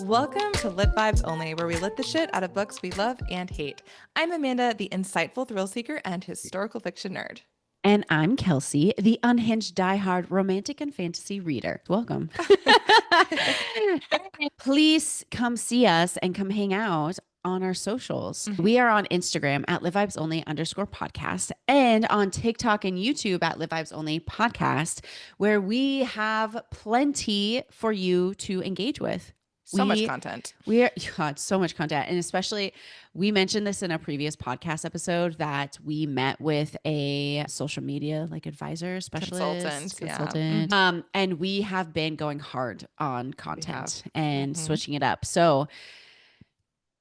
Welcome to Lit Vibes Only, where we lit the shit out of books we love and hate. I'm Amanda, the insightful thrill seeker and historical fiction nerd. And I'm Kelsey, the unhinged, diehard romantic and fantasy reader. Welcome. Please come see us and come hang out on our socials. We are on Instagram at livevibesonly_podcast and on TikTok and YouTube at Live Vibes Only Podcast, where we have plenty for you to engage with. So much content. God, so much content. And especially, we mentioned this in a previous podcast episode that we met with a social media advisor, specialist, consultant. Yeah. And we have been going hard on content and switching it up. So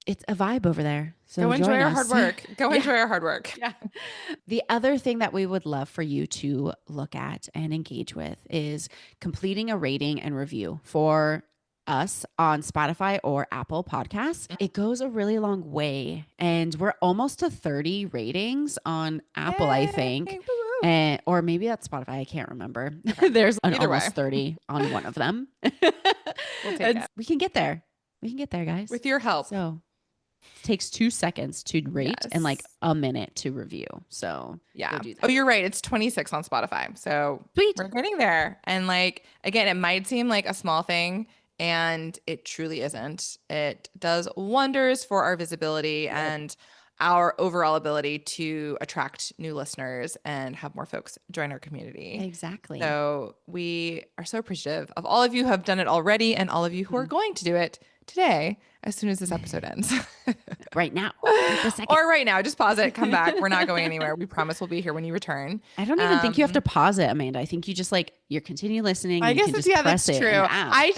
it's a vibe over there. So go enjoy our hard work. Enjoy our hard work. Yeah. The other thing that we would love for you to look at and engage with is completing a rating and review for us on Spotify or Apple Podcasts. It goes a really long way, and we're almost to 30 ratings on Apple, I think. Or maybe that's Spotify. I can't remember. There's almost 30 on one of them. We'll take it. We can get there. We can get there, guys. With your help. So it takes 2 seconds to rate and a minute to review. So yeah. Oh, you're right. It's 26 on Spotify. So sweet. We're getting there. And again, it might seem like a small thing, and it truly isn't. It does wonders for our visibility and our overall ability to attract new listeners and have more folks join our community. Exactly. So we are so appreciative of all of you who have done it already and all of you who are going to do it today as soon as this episode ends. Right now. Or right now. Just pause it. Come back. We're not going anywhere. We promise we'll be here when you return. I don't even think you have to pause it, Amanda. I think you just you're continue listening. I guess that's true. I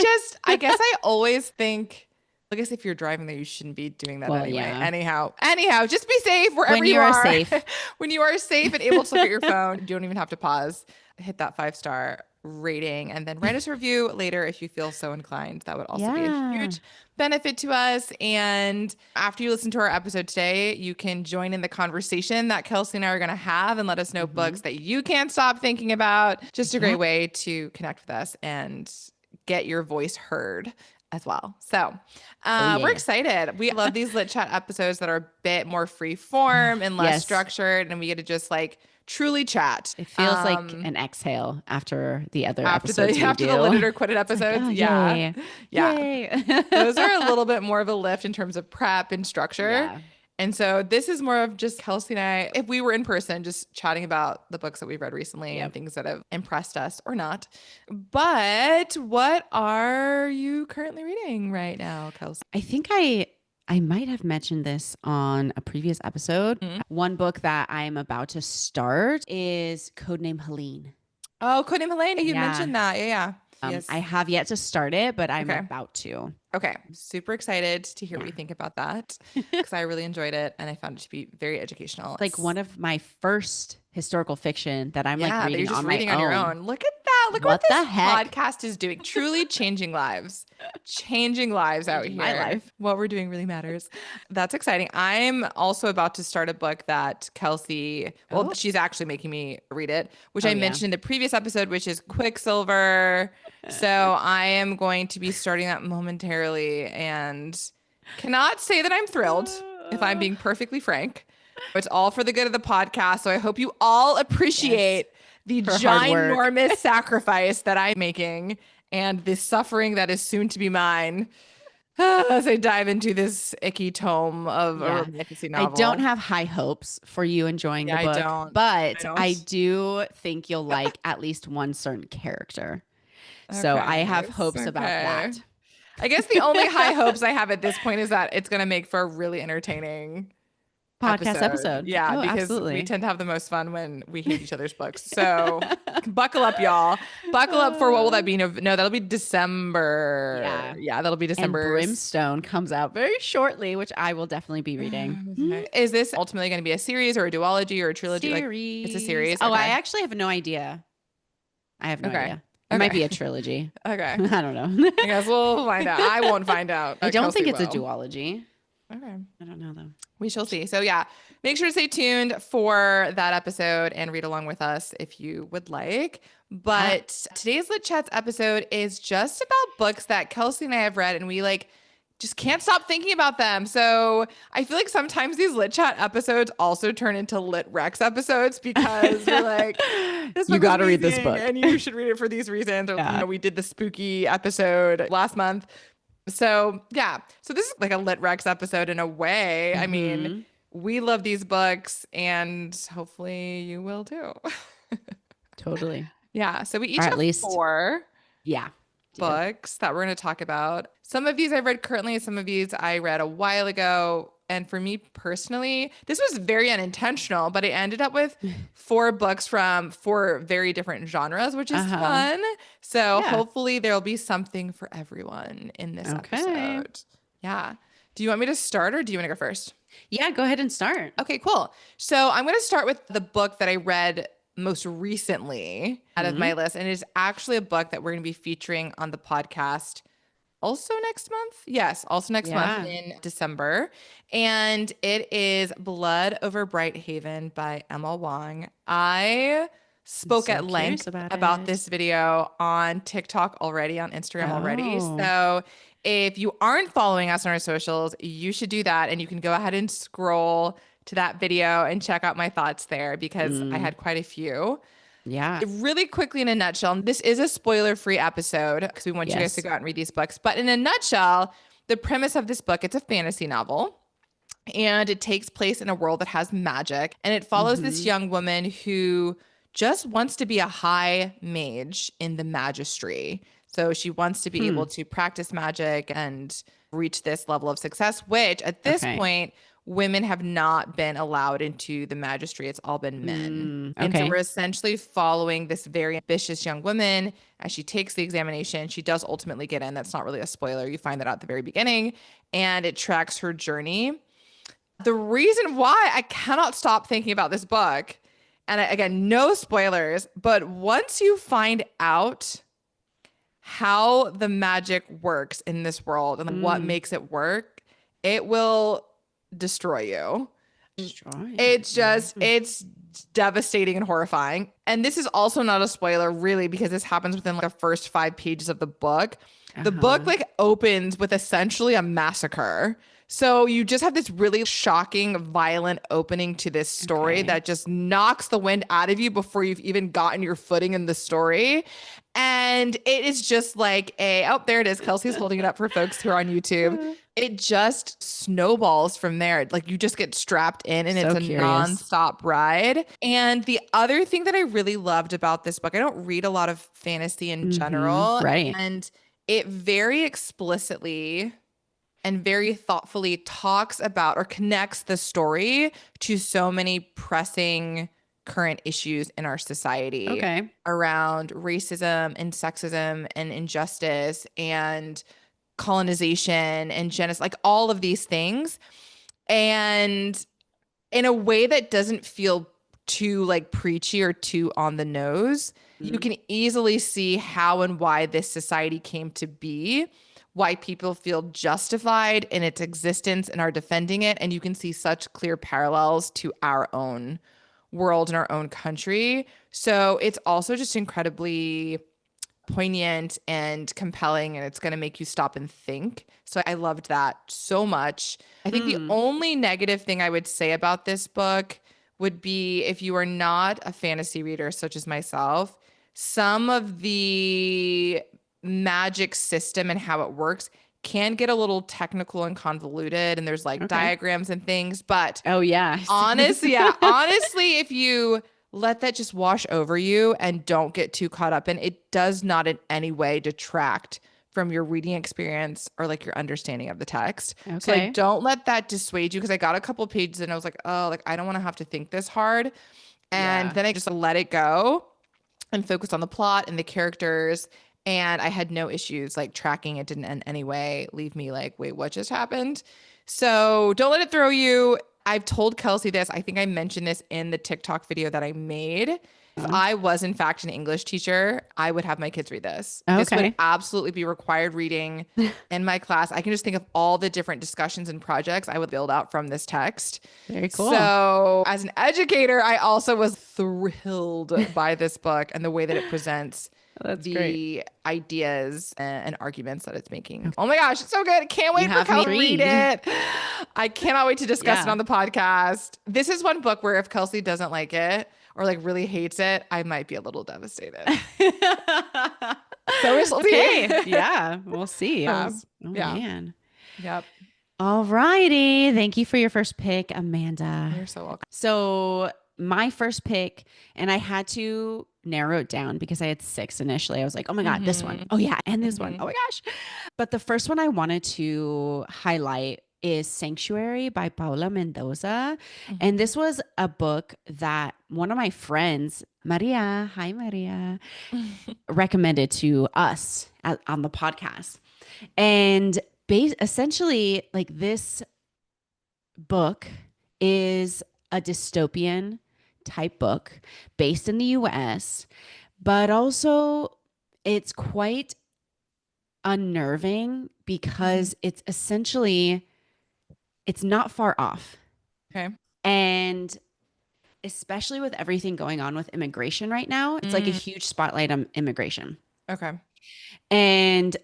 guess I always think, I guess if you're driving there, you shouldn't be doing that anyway. Yeah. Anyhow, just be safe wherever you are. Safe. When you are safe and able to look at your phone, you don't even have to pause. Hit that 5-star rating and then write us a review later if you feel so inclined. That would also be a huge benefit to us. And after you listen to our episode today, you can join in the conversation that Kelsey and I are going to have and let us know books that you can't stop thinking about. Just a great way to connect with us and get your voice heard as well. So we're excited. We love these lit chat episodes that are a bit more free form and less structured, and we get to just truly chat. It feels like an exhale after the other episodes. After the Lit It or Quit It episodes. Like, yeah. Yay. Those are a little bit more of a lift in terms of prep and structure. Yeah. And so this is more of just Kelsey and I, if we were in person, just chatting about the books that we've read recently and things that have impressed us or not. But what are you currently reading right now, Kelsey? I think I might have mentioned this on a previous episode. One book that I'm about to start is Codename Helene. Oh, Codename Helene. You mentioned that. Yeah. Yes. I have yet to start it, but I'm about to. Okay. I'm super excited to hear what you think about that because I really enjoyed it and I found it to be very educational. It's one of my first historical fiction that I'm reading you're just on reading my on own. your own. Look at that. Look what this podcast is doing. Truly changing lives. Changing lives out here. My life. What we're doing really matters. That's exciting. I'm also about to start a book that Kelsey, she's actually making me read it, which I mentioned in the previous episode, which is Quicksilver. So I am going to be starting that momentarily and cannot say that I'm thrilled, if I'm being perfectly frank. It's all for the good of the podcast. So I hope you all appreciate the ginormous sacrifice that I'm making and the suffering that is soon to be mine as I dive into this icky tome of a romantic novel. I don't have high hopes for you enjoying the book, but I do think you'll like at least one certain character. Okay, so I have hopes about that. I guess the only high hopes I have at this point is that it's going to make for a really entertaining podcast episode. Yeah, because absolutely. We tend to have the most fun when we hate each other's books. So buckle up, y'all. Buckle up for what will that be? No, that'll be December. Yeah, that'll be December. And Brimstone comes out very shortly, which I will definitely be reading. Is this ultimately going to be a series or a duology or a trilogy? Series. It's a series. Oh, I actually have no idea. I have no idea. It might be a trilogy. Okay. I don't know. I guess we'll find out. I won't find out. I don't think it's a duology. Okay. I don't know though. We shall see. So yeah, make sure to stay tuned for that episode and read along with us if you would like. But today's Lit Chats episode is just about books that Kelsey and I have read, and we just can't stop thinking about them. So I feel like sometimes these lit chat episodes also turn into lit Rex episodes because we're like, this book you got to read this book and you should read it for these reasons. Or, you know, we did the spooky episode last month. So yeah, so this is like a lit Rex episode in a way. I mean, we love these books and hopefully you will too. Totally. Yeah. So we each have four. Yeah. Books that we're going to talk about. Some of these I read currently, some of these I read a while ago. And for me personally, this was very unintentional, but I ended up with 4 books from 4 very different genres, which is fun. So hopefully there'll be something for everyone in this episode. Yeah. Do you want me to start or do you want to go first? Yeah, go ahead and start. Okay, cool. So I'm going to start with the book that I read most recently out of my list. And it is actually a book that we're going to be featuring on the podcast also next month. Yes, also next month in December. And it is Blood Over Bright Haven by Emma Wang. I spoke at length about this video on TikTok already, on Instagram already. So if you aren't following us on our socials, you should do that. And you can go ahead and scroll to that video and check out my thoughts there because I had quite a few. Yeah. Really quickly, in a nutshell, this is a spoiler-free episode because we want you guys to go out and read these books. But in a nutshell, the premise of this book, it's a fantasy novel. And it takes place in a world that has magic. And it follows this young woman who just wants to be a high mage in the magistry. So she wants to be able to practice magic and reach this level of success, which at this point, women have not been allowed into the magistry. It's all been men. And so we're essentially following this very ambitious young woman as she takes the examination. She does ultimately get in. That's not really a spoiler. You find that out at the very beginning. And it tracks her journey. The reason why I cannot stop thinking about this book, and again, no spoilers, but once you find out how the magic works in this world and what makes it work, it will destroy you. It's just, it's devastating and horrifying. And this is also not a spoiler really, because this happens within like the first 5 pages of the book. The book like opens with essentially a massacre. So you just have this really shocking, violent opening to this story that just knocks the wind out of you before you've even gotten your footing in the story. And it is just like there it is. Kelsey's holding it up for folks who are on YouTube. It just snowballs from there. Like you just get strapped in and it's a nonstop ride. And the other thing that I really loved about this book, I don't read a lot of fantasy in general. Right. And it very explicitly and very thoughtfully talks about or connects the story to so many pressing current issues in our society around racism and sexism and injustice and colonization and genocide, like all of these things. And in a way that doesn't feel too like preachy or too on the nose, you can easily see how and why this society came to be, why people feel justified in its existence and are defending it. And you can see such clear parallels to our own world and our own country. So it's also just incredibly poignant and compelling, and it's going to make you stop and think. So I loved that so much. I think the only negative thing I would say about this book would be if you are not a fantasy reader such as myself, some of the magic system and how it works can get a little technical and convoluted, and there's like diagrams and things, but honestly, if you let that just wash over you and don't get too caught up in it, does not in any way detract from your reading experience or like your understanding of the text. So like don't let that dissuade you, because I got a couple pages and I was like, oh, like I don't want to have to think this hard. And then I just let it go and focus on the plot and the characters. And I had no issues like tracking. It didn't in any way leave me like, wait, what just happened? So don't let it throw you. I've told Kelsey this. I think I mentioned this in the TikTok video that I made. If I was in fact an English teacher, I would have my kids read this. Okay. This would absolutely be required reading in my class. I can just think of all the different discussions and projects I would build out from this text. Very cool. So as an educator, I also was thrilled by this book and the way that it presents the ideas and arguments that it's making. Oh my gosh, it's so good. Can't wait for Kelsey to read it. I cannot wait to discuss it on the podcast. This is one book where if Kelsey doesn't like it or like really hates it, I might be a little devastated. So we'll see. Yeah, we'll see. Man. Yep. All righty. Thank you for your first pick, Amanda. You're so welcome. So my first pick, and I had to narrow it down because I had 6 initially. I was like, oh my God, this one. Oh yeah. And this one. Oh my gosh. But the first one I wanted to highlight is Sanctuary by Paola Mendoza. And this was a book that one of my friends, Maria, hi Maria, recommended to us on the podcast. And essentially, like, this book is a dystopian type book based in the US, but also it's quite unnerving because it's essentially, it's not far off. Okay. And especially with everything going on with immigration right now, it's like a huge spotlight on immigration. Okay. And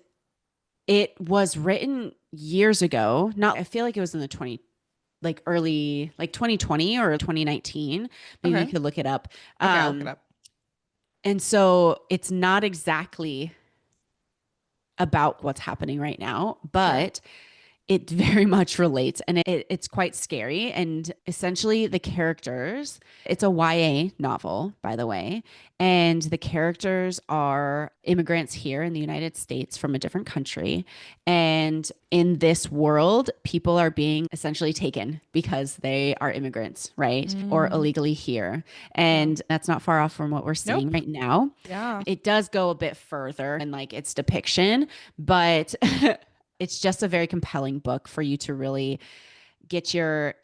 it was written years ago. I feel like it was in the early 2020 or 2019. Maybe you could look it up. Okay, I'll look it up. And so it's not exactly about what's happening right now, but it very much relates, and it's quite scary. And essentially the characters, it's a YA novel, by the way, and the characters are immigrants here in the United States from a different country. And in this world, people are being essentially taken because they are immigrants, right? Or illegally here. And that's not far off from what we're seeing right now. Yeah. It does go a bit further in like its depiction, but it's just a very compelling book for you to really get your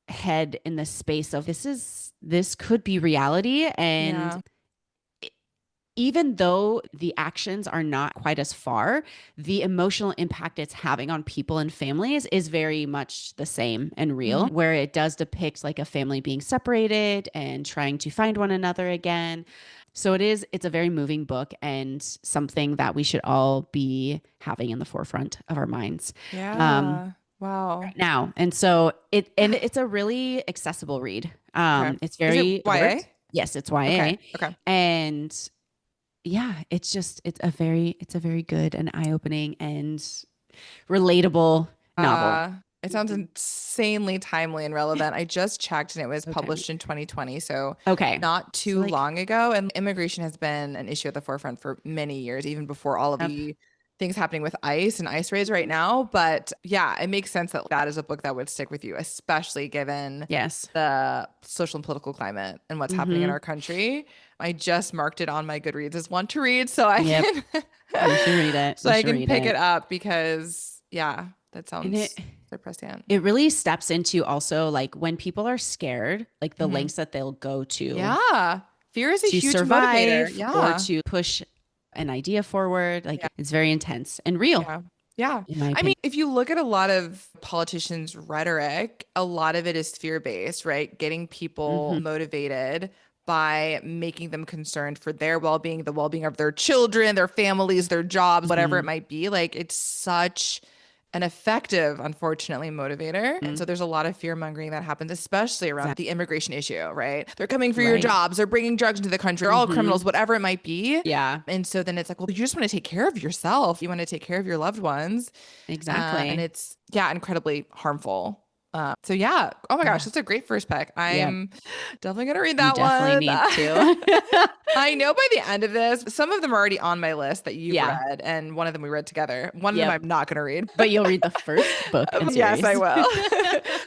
head in the space of this could be reality. And even though the actions are not quite as far, the emotional impact it's having on people and families is very much the same and real, where it does depict like a family being separated and trying to find one another again. So it's a very moving book and something that we should all be having in the forefront of our minds. Yeah. Wow. Right now. And so it's a really accessible read. It's very, is it YA? Yes, it's YA. Okay. And yeah, it's a very good and eye-opening and relatable novel. It sounds insanely timely and relevant. I just checked and it was published in 2020. So not too long ago. And immigration has been an issue at the forefront for many years, even before all of the things happening with ICE and ICE raids right now. But yeah, it makes sense that is a book that would stick with you, especially given the social and political climate and what's happening in our country. I just marked it on my Goodreads as one to read. So I can, you should read it. So I can pick it up because that sounds depressing. It really steps into also like when people are scared, like the lengths that they'll go to. Yeah. Fear is a huge survive motivator. Or to push an idea forward. Like it's very intense and real. Yeah. I mean, if you look at a lot of politicians' rhetoric, a lot of it is fear-based, right? Getting people motivated by making them concerned for their well-being, the well-being of their children, their families, their jobs, whatever it might be. Like, it's such an effective, unfortunately, motivator. And so there's a lot of fear mongering that happens, especially around the immigration issue, right? They're coming for your jobs. They're bringing drugs into the country. They're all criminals, whatever it might be. Yeah. And so then it's like, well, you just want to take care of yourself. You want to take care of your loved ones. Exactly. And it's, incredibly harmful. So yeah. Oh my gosh, that's a great first pick. I'm definitely going to read that one. Definitely need to. I know by the end of this, some of them are already on my list that you've read, and one of them we read together. One of them I'm not going to read. But you'll read the first book in series. Yes, I will.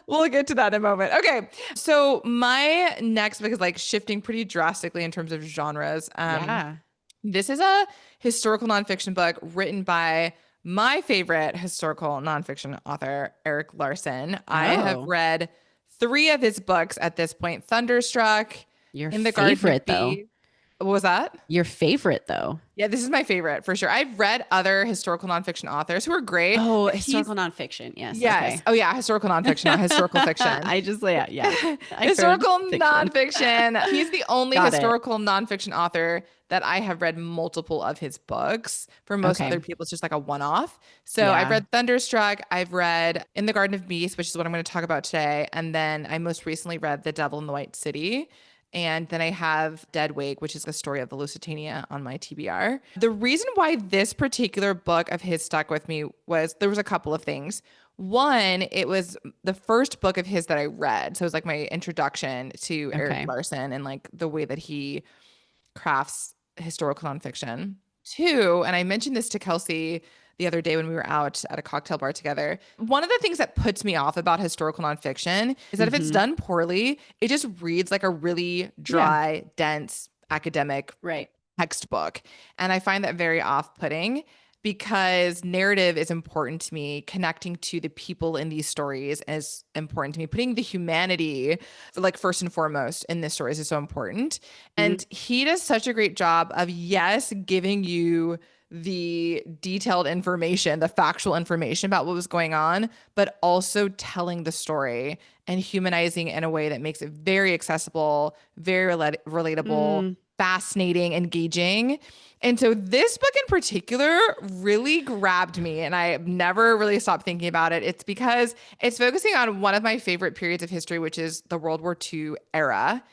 We'll get to that in a moment. Okay. So my next book is like shifting pretty drastically in terms of genres. This is a historical nonfiction book written by my favorite historical nonfiction author, Erik Larson. I have read 3 of his books at this point. Thunderstruck, Your In the favorite, Garden of though. What was that? Your favorite, though? Yeah, this is my favorite for sure. I've read other historical nonfiction authors who are great. Oh, historical nonfiction. Yes. Yes. Okay. Oh, yeah. Historical nonfiction, not historical fiction. Yeah. Historical nonfiction. He's the only Got historical nonfiction author that I have read multiple of his books. For most other people, it's just like a one-off. So I've read Thunderstruck. I've read In the Garden of Beasts, which is what I'm going to talk about today. And then I most recently read The Devil in the White City. And then I have Dead Wake, which is the story of the Lusitania on my TBR. The reason why this particular book of his stuck with me was there was a couple of things. One, it was the first book of his that I read. So it was like my introduction to Erik Larson and like the way that he crafts historical nonfiction. Two, and I mentioned this to Kelsey the other day when we were out at a cocktail bar together. One of the things that puts me off about historical nonfiction is that if it's done poorly, it just reads like a really dry, dense academic textbook. And I find that very off-putting because narrative is important to me. Connecting to the people in these stories is important to me. Putting the humanity, like first and foremost in this stories is so important. And he does such a great job of, yes, giving you the detailed information, the factual information about what was going on, but also telling the story and humanizing in a way that makes it very accessible, very relatable, fascinating, engaging. And so this book in particular really grabbed me, and I never really stopped thinking about it. It's because it's focusing on one of my favorite periods of history, which is the World War II era.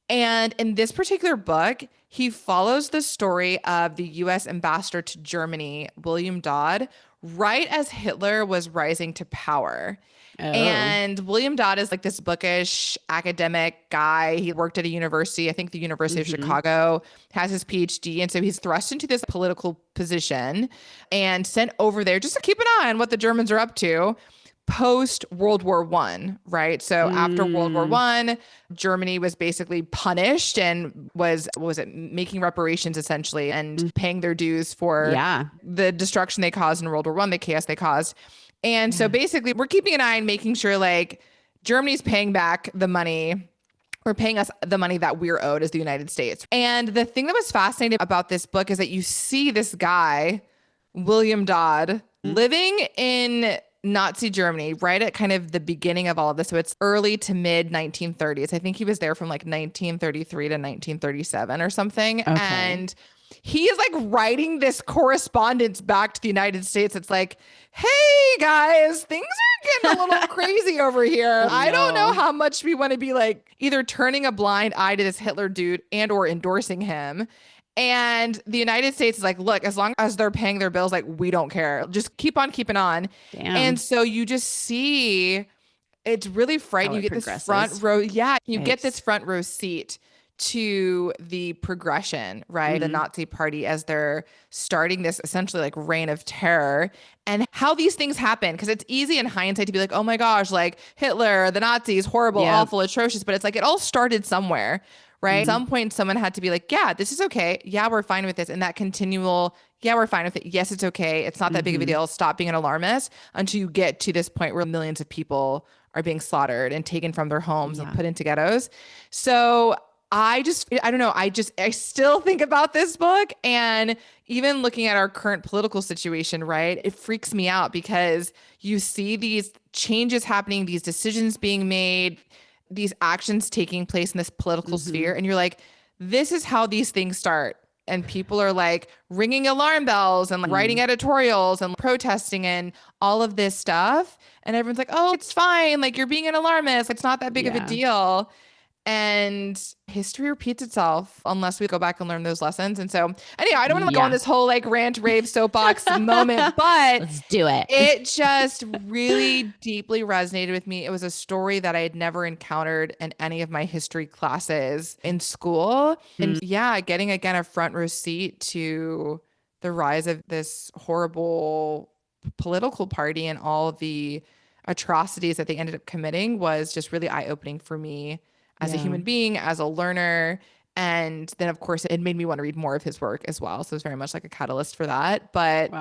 And in this particular book, he follows the story of the U.S. ambassador to Germany, William Dodd, right as Hitler was rising to power. And William Dodd is like this bookish academic guy. He worked at a university, I think the University of Chicago, has his PhD. And so he's thrust into this political position and sent over there just to keep an eye on what the Germans are up to post World War I, right? So after World War I, Germany was basically punished and was, what was it, making reparations essentially and paying their dues for the destruction they caused in World War I, the chaos they caused. And so basically we're keeping an eye on making sure like Germany's paying back the money or paying us the money that we're owed as the United States. And the thing that was fascinating about this book is that you see this guy, William Dodd, living in Nazi Germany right at kind of the beginning of all of this. So it's early to mid 1930s. I think he was there from like 1933 to 1937 or something. And he is like writing this correspondence back to the United States. It's like, hey guys, things are getting a little crazy over here. I don't know how much we want to be like either turning a blind eye to this Hitler dude and or endorsing him. And the United States is like, look, as long as they're paying their bills, like, we don't care. Just keep on keeping on. And so you just see, it's really frightening. You get this front row. Yeah. You get this front row seat to the progression, right? The Nazi party as they're starting this essentially like reign of terror and how these things happen. Cause it's easy in hindsight to be like, oh my gosh, like Hitler, the Nazis, horrible, awful, atrocious. But it's like, it all started somewhere. Right. At some point, someone had to be like, yeah, this is okay. Yeah, we're fine with this. And that continual, yeah, we're fine with it. Yes, it's okay. It's not that big of a deal. Stop being an alarmist until you get to this point where millions of people are being slaughtered and taken from their homes and put into ghettos. So I don't know. I still think about this book, and even looking at our current political situation, right? It freaks me out because you see these changes happening, these decisions being made, these actions taking place in this political sphere. And you're like, this is how these things start. And people are like ringing alarm bells and like writing editorials and protesting and all of this stuff. And everyone's like, oh, it's fine. Like, you're being an alarmist. It's not that big of a deal. And history repeats itself unless we go back and learn those lessons. And so anyhow, I don't want to go on this whole like rant, rave, soapbox moment, but let's do it. It just really deeply resonated with me. It was a story that I had never encountered in any of my history classes in school. And getting again a front row seat to the rise of this horrible political party and all the atrocities that they ended up committing was just really eye-opening for me as a human being, as a learner. And then, of course, it made me want to read more of his work as well. So it's very much like a catalyst for that. But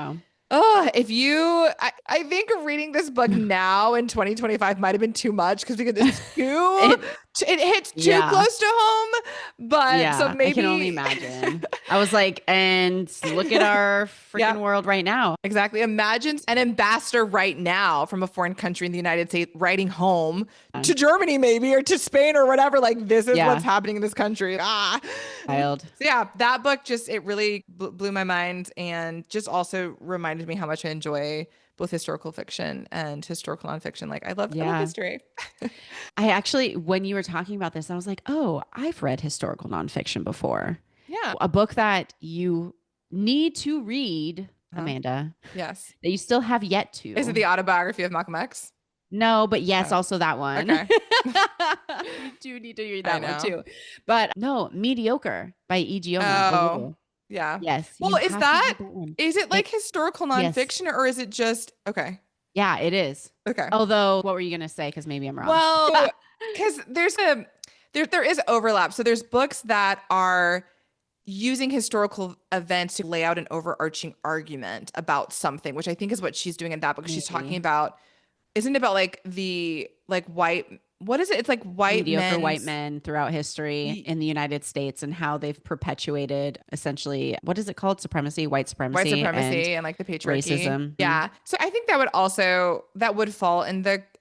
Oh, I think reading this book now in 2025 might have been too much because it hits too close to home. But so maybe I can only imagine. I was like, and look at our freaking world right now. Exactly. Imagine an ambassador right now from a foreign country in the United States writing home to Germany, maybe, or to Spain or whatever. Like, this is what's happening in this country. Wild. So yeah, that book it really blew my mind and just also reminded me how much I enjoy both historical fiction and historical nonfiction. Like, I love history. I actually, when you were talking about this, I was like, oh, I've read historical nonfiction before. Yeah. A book that you need to read, Amanda. Yes. That you still have yet to. Is it the autobiography of Malcolm X? No, but yes, also that one. Okay. You do need to read that one too. But no, Mediocre by E.G. Oh, yeah. Yes. Well, is it like historical nonfiction or is it just, okay. Yeah, it is. Okay. Although, what were you going to say? Because maybe I'm wrong. Well, because there is overlap. So there's books that are using historical events to lay out an overarching argument about something, which I think is what she's doing in that book. She's talking about, isn't it about like white, what is it? It's like mediocre white men throughout history in the United States and how they've perpetuated essentially, what is it called? White supremacy and like the patriarchy. Racism. Yeah. So I think that would fall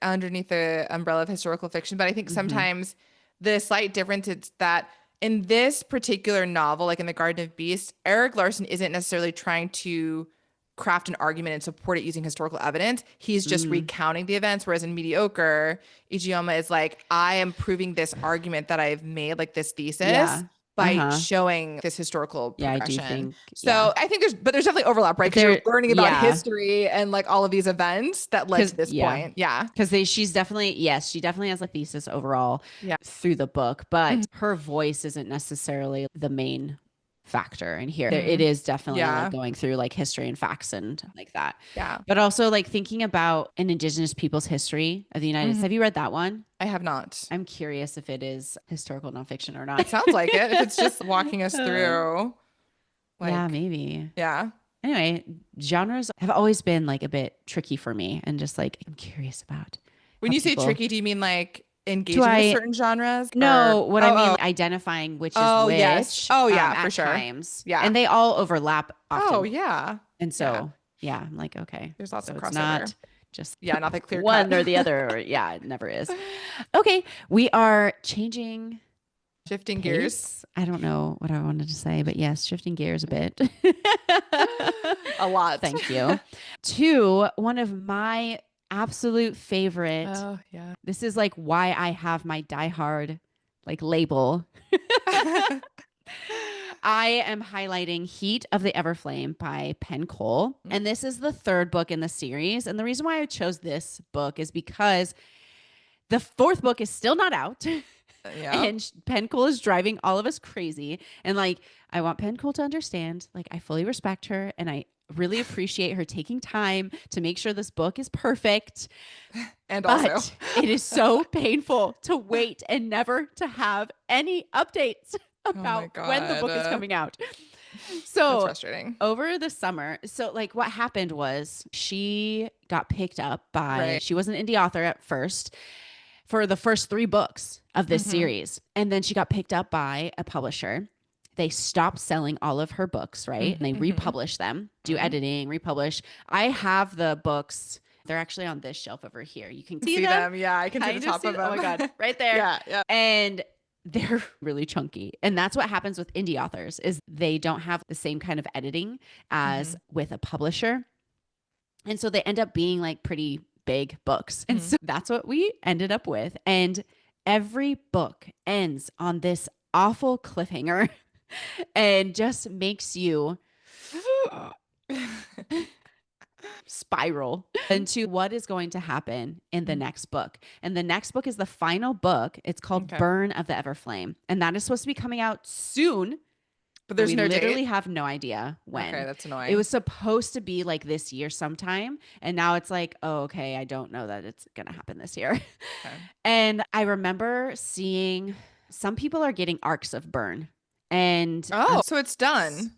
underneath the umbrella of historical fiction. But I think sometimes the slight difference is that in this particular novel, like in The Garden of Beasts, Erik Larson isn't necessarily trying to craft an argument and support it using historical evidence. He's just recounting the events. Whereas in Mediocre, Ijeoma is like, I am proving this argument that I've made, like this thesis, by showing this historical progression. I do think. So I think there's definitely overlap, right? Because you're learning about history and like all of these events that led to this point. Yeah. Because she definitely has a thesis overall through the book, but her voice isn't necessarily the main factor in here. It is definitely like going through like history and facts and like that. Yeah. But also like thinking about an indigenous people's history of the United States. Have you read that one? I have not. I'm curious if it is historical nonfiction or not. It sounds like it. If it's just walking us through. Like, yeah, maybe. Yeah. Anyway, genres have always been like a bit tricky for me and just like I'm curious about. When you say tricky, do you mean like engaging with certain genres? No, what I mean, like identifying which is which. Yes. Oh, yeah, for sure. Times. Yeah. And they all overlap often. Oh, yeah. And so, I'm like, okay. There's lots of crossover. It's not just not the clear one or the other. Or, it never is. Okay. We are shifting gears. I don't know what I wanted to say, but yes, shifting gears a bit. A lot. Thank you. To one of my absolute favorite. Oh, yeah. This is like why I have my diehard like label. I am highlighting Heat of the Everflame by Penn. And this is the third book in the series. And the reason why I chose this book is because the fourth book is still not out. And Penn is driving all of us crazy. And like, I want Penn to understand, like, I fully respect her and I really appreciate her taking time to make sure this book is perfect. And but also it is so painful to wait and never to have any updates about when the book is coming out. So that's frustrating. Over the summer, so like what happened was she got picked up by, she was an indie author at first for the first 3 books of this series. And then she got picked up by a publisher. They stopped selling all of her books, right? And they republish them, do editing, republish. I have the books. They're actually on this shelf over here. You can see them. Yeah, I can see the top of them. Oh my God, right there. Yeah. And they're really chunky. And that's what happens with indie authors is they don't have the same kind of editing as with a publisher. And so they end up being like pretty big books. And so that's what we ended up with. And every book ends on this awful cliffhanger and just makes you spiral into what is going to happen in the next book. And the next book is the final book. It's called Burn of the Everflame. And that is supposed to be coming out soon. But there's no date. We literally have no idea when. Okay, that's annoying. It was supposed to be like this year sometime. And now it's like, oh, okay, I don't know that it's going to happen this year. Okay. And I remember seeing some people are getting arcs of Burn. And so it's done.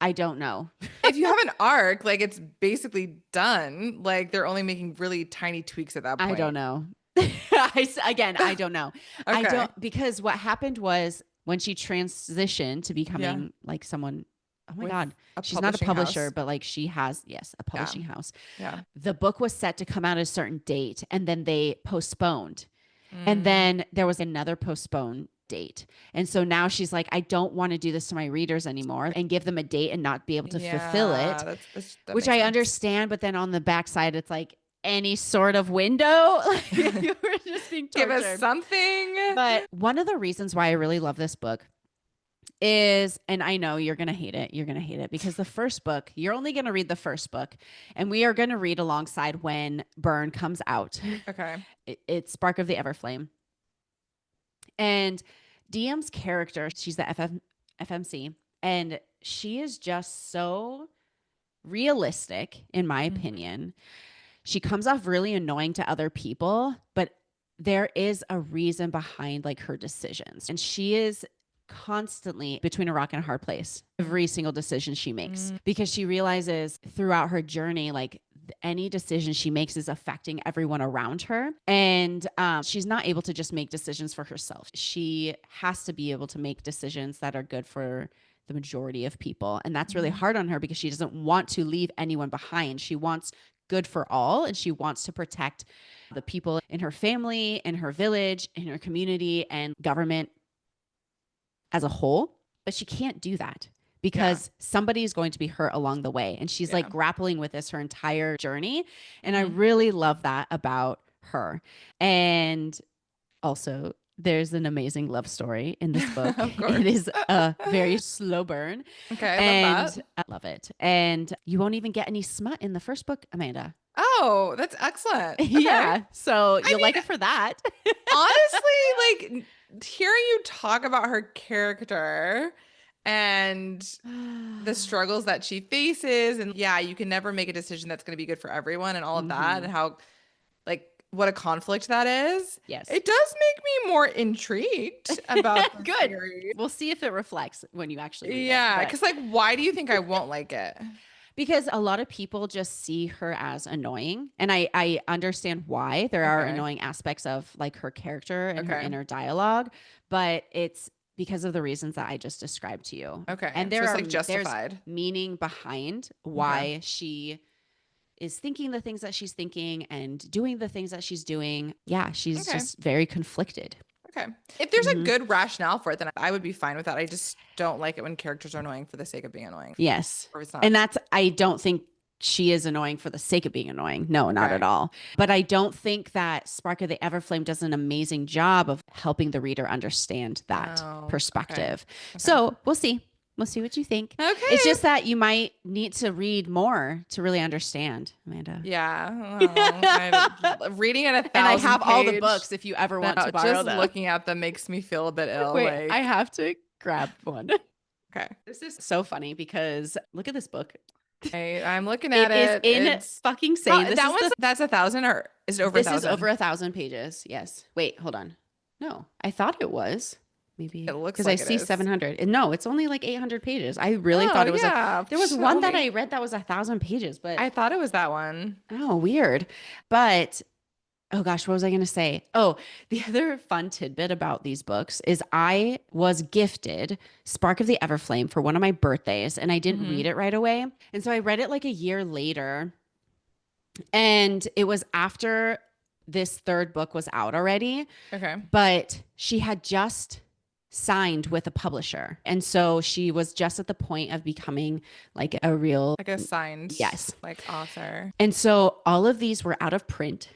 I don't know. If you have an arc, like it's basically done. Like they're only making really tiny tweaks at that point. I don't know. I don't know. Okay. Because what happened was when she transitioned to becoming like someone, oh my God, she's not a publisher, house. but like she has, a publishing house. Yeah. The book was set to come out at a certain date and then they postponed. And then there was another postponed date. And so now she's like, I don't want to do this to my readers anymore and give them a date and not be able to fulfill it, which I understand. But then on the backside, it's like any sort of window. You were just being tortured. Give us something. But one of the reasons why I really love this book is, and I know you're going to hate it. You're going to hate it because the first book, you're only going to read the first book, and we are going to read alongside when Burn comes out. Okay. It's Spark of the Everflame. And DM's character, she's the FMC, and she is just so realistic, in my opinion. She comes off really annoying to other people, but there is a reason behind like her decisions. And she is constantly between a rock and a hard place every single decision she makes, because she realizes throughout her journey, like any decision she makes is affecting everyone around her. And she's not able to just make decisions for herself. She has to be able to make decisions that are good for the majority of people. And that's really hard on her because she doesn't want to leave anyone behind. She wants good for all, and she wants to protect the people in her family, in her village, in her community, and government as a whole. But she can't do that because somebody is going to be hurt along the way. And she's like grappling with this her entire journey. And I really love that about her. And also, there's an amazing love story in this book. Of course. It is a very slow burn. Okay, I love that. I love it. And you won't even get any smut in the first book, Amanda. Oh, that's excellent. Okay. Yeah. So you'll like it for that. Honestly, like hearing you talk about her character and the struggles that she faces, and you can never make a decision that's going to be good for everyone and all of that, and how like what a conflict that is. Yes. It does make me more intrigued about the Good. series. We'll see if it reflects when you actually read it. Because like, why do you think I won't like it? Because a lot of people just see her as annoying. And I understand why. There are annoying aspects of like her character and her inner dialogue, but it's because of the reasons that I just described to you. Okay. And so it's like justified. There's meaning behind why she is thinking the things that she's thinking and doing the things that she's doing. Yeah, she's just very conflicted. Okay. If there's a good rationale for it, then I would be fine with that. I just don't like it when characters are annoying for the sake of being annoying. Yes. And I don't think she is annoying for the sake of being annoying. No, not at all. But I don't think that Spark of the Everflame does an amazing job of helping the reader understand that perspective. Okay. So we'll see. We'll see what you think. Okay. It's just that you might need to read more to really understand, Amanda. Yeah. Reading at 1,000 And I have all the books if you ever want to borrow them. Just looking at them makes me feel a bit ill. Wait, I have to grab one. Okay. This is so funny because look at this book. I'm looking at it. It's fucking sane. That's 1,000 or is it over 1,000? This is over 1,000 pages. Yes. Wait, hold on. No, I thought it was. Maybe it looks because like I see 700. No, it's only like 800 pages. I really thought it was. There was one that I read that was 1,000 pages, but I thought it was that one. Oh, weird. But oh gosh, what was I going to say? Oh, the other fun tidbit about these books is I was gifted Spark of the Everflame for one of my birthdays, and I didn't read it right away, and so I read it like a year later, and it was after this third book was out already. Okay, but she had just signed with a publisher, and so she was just at the point of becoming like a signed like author, and so all of these were out of print.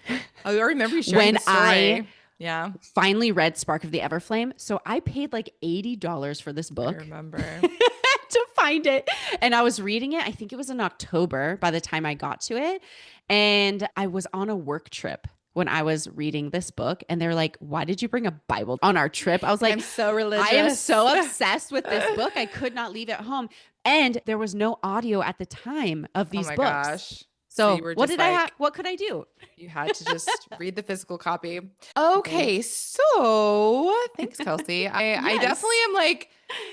I remember you sharing the story. I finally read Spark of the Everflame, so I paid like $80 for this book. I remember to find it, and I was reading it. I think it was in October by the time I got to it, and I was on a work trip when I was reading this book, and they're like, why did you bring a Bible on our trip? I was like, I'm so religious. I am so obsessed with this book. I could not leave it home. And there was no audio at the time of these books. Gosh. So you were what just did I have? What could I do? You had to just read the physical copy. Okay. So thanks, Kelsey. I definitely am like,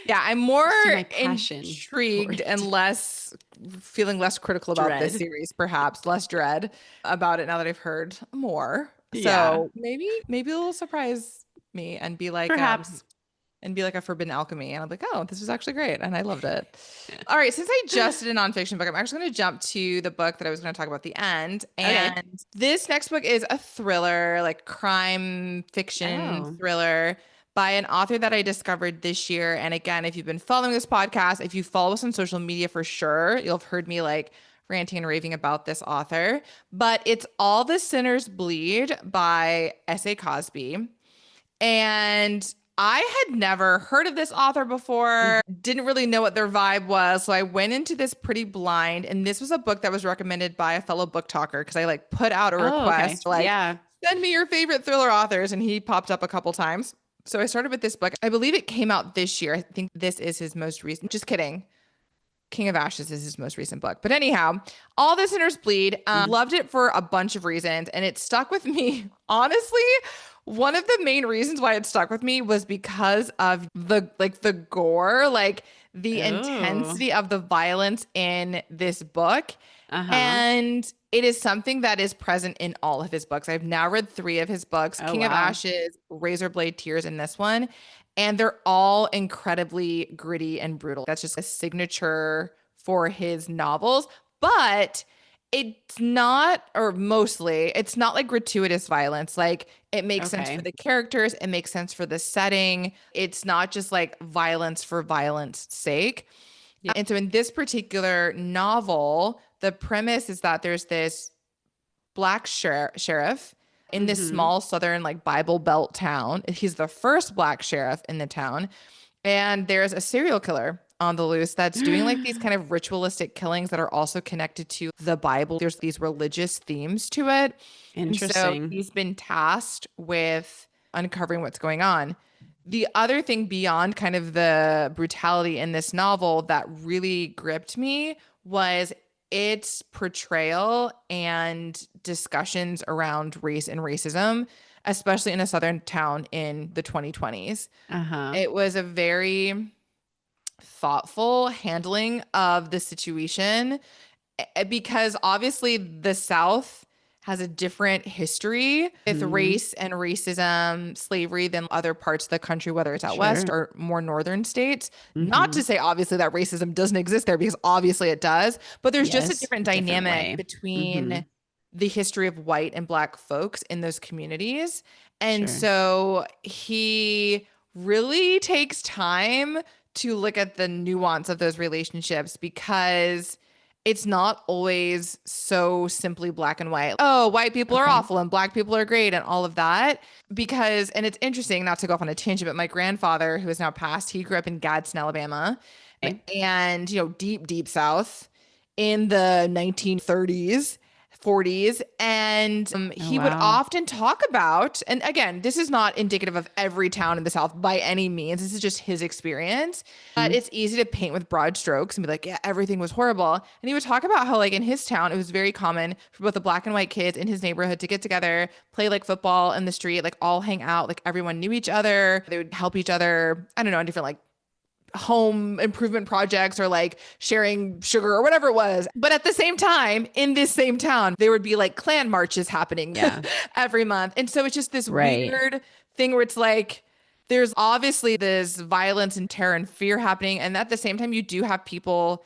yeah, I'm more intrigued and feeling less critical about this series, perhaps less dread about it now that I've heard more. So maybe it'll surprise me and be like, perhaps. And be like a forbidden alchemy. And I'm like, oh, this was actually great. And I loved it. All right. Since I just did a nonfiction book, I'm actually going to jump to the book that I was going to talk about at the end. And this next book is a thriller, like crime fiction thriller by an author that I discovered this year. And again, if you've been following this podcast, if you follow us on social media for sure, you'll have heard me like ranting and raving about this author. But it's All the Sinners Bleed by S.A. Cosby. And I had never heard of this author before, didn't really know what their vibe was. So I went into this pretty blind. And this was a book that was recommended by a fellow book talker because I like put out a request, send me your favorite thriller authors. And he popped up a couple times. So I started with this book. I believe it came out this year. I think this is his most recent. Just kidding. King of Ashes is his most recent book. But anyhow, All the Sinners Bleed. Loved it for a bunch of reasons. And it stuck with me. Honestly, one of the main reasons why it stuck with me was because of the gore, like the intensity of the violence in this book. And it is something that is present in all of his books. I've now read 3 of his books, King of Ashes, Razorblade Tears, and this one. And they're all incredibly gritty and brutal. That's just a signature for his novels. But it's not, or mostly, it's not like gratuitous violence. Like it makes sense for the characters. It makes sense for the setting. It's not just like violence for violence sake. Yeah. And so in this particular novel, the premise is that there's this black sheriff in this small southern like Bible Belt town. He's the first black sheriff in the town. And there's a serial killer on the loose that's doing like these kind of ritualistic killings that are also connected to the Bible. There's these religious themes to it. Interesting. And so he's been tasked with uncovering what's going on. The other thing beyond kind of the brutality in this novel that really gripped me was its portrayal and discussions around race and racism, especially in a southern town in the 2020s. It was a very thoughtful handling of the situation because obviously the South has a different history with race and racism, slavery than other parts of the country, whether it's out west or more northern states. Not to say obviously that racism doesn't exist there, because obviously it does, but there's just a different dynamic between the history of white and black folks in those communities. And so he really takes time to look at the nuance of those relationships, because it's not always so simply black and white. Oh, white people are awful and black people are great and all of that. Because, and it's interesting, not to go off on a tangent, but my grandfather, who is now passed, he grew up in Gadsden, Alabama, and, you know, deep, deep South in the 1930s. 40s. And he would often talk about, and again, this is not indicative of every town in the South by any means. This is just his experience. But it's easy to paint with broad strokes and be like, yeah, everything was horrible. And he would talk about how like in his town, it was very common for both the black and white kids in his neighborhood to get together, play like football in the street, like all hang out, like everyone knew each other. They would help each other, I don't know, in different like home improvement projects or like sharing sugar or whatever it was. But at the same time, in this same town, there would be like Klan marches happening every month. And so it's just this weird thing where it's like, there's obviously this violence and terror and fear happening. And at the same time, you do have people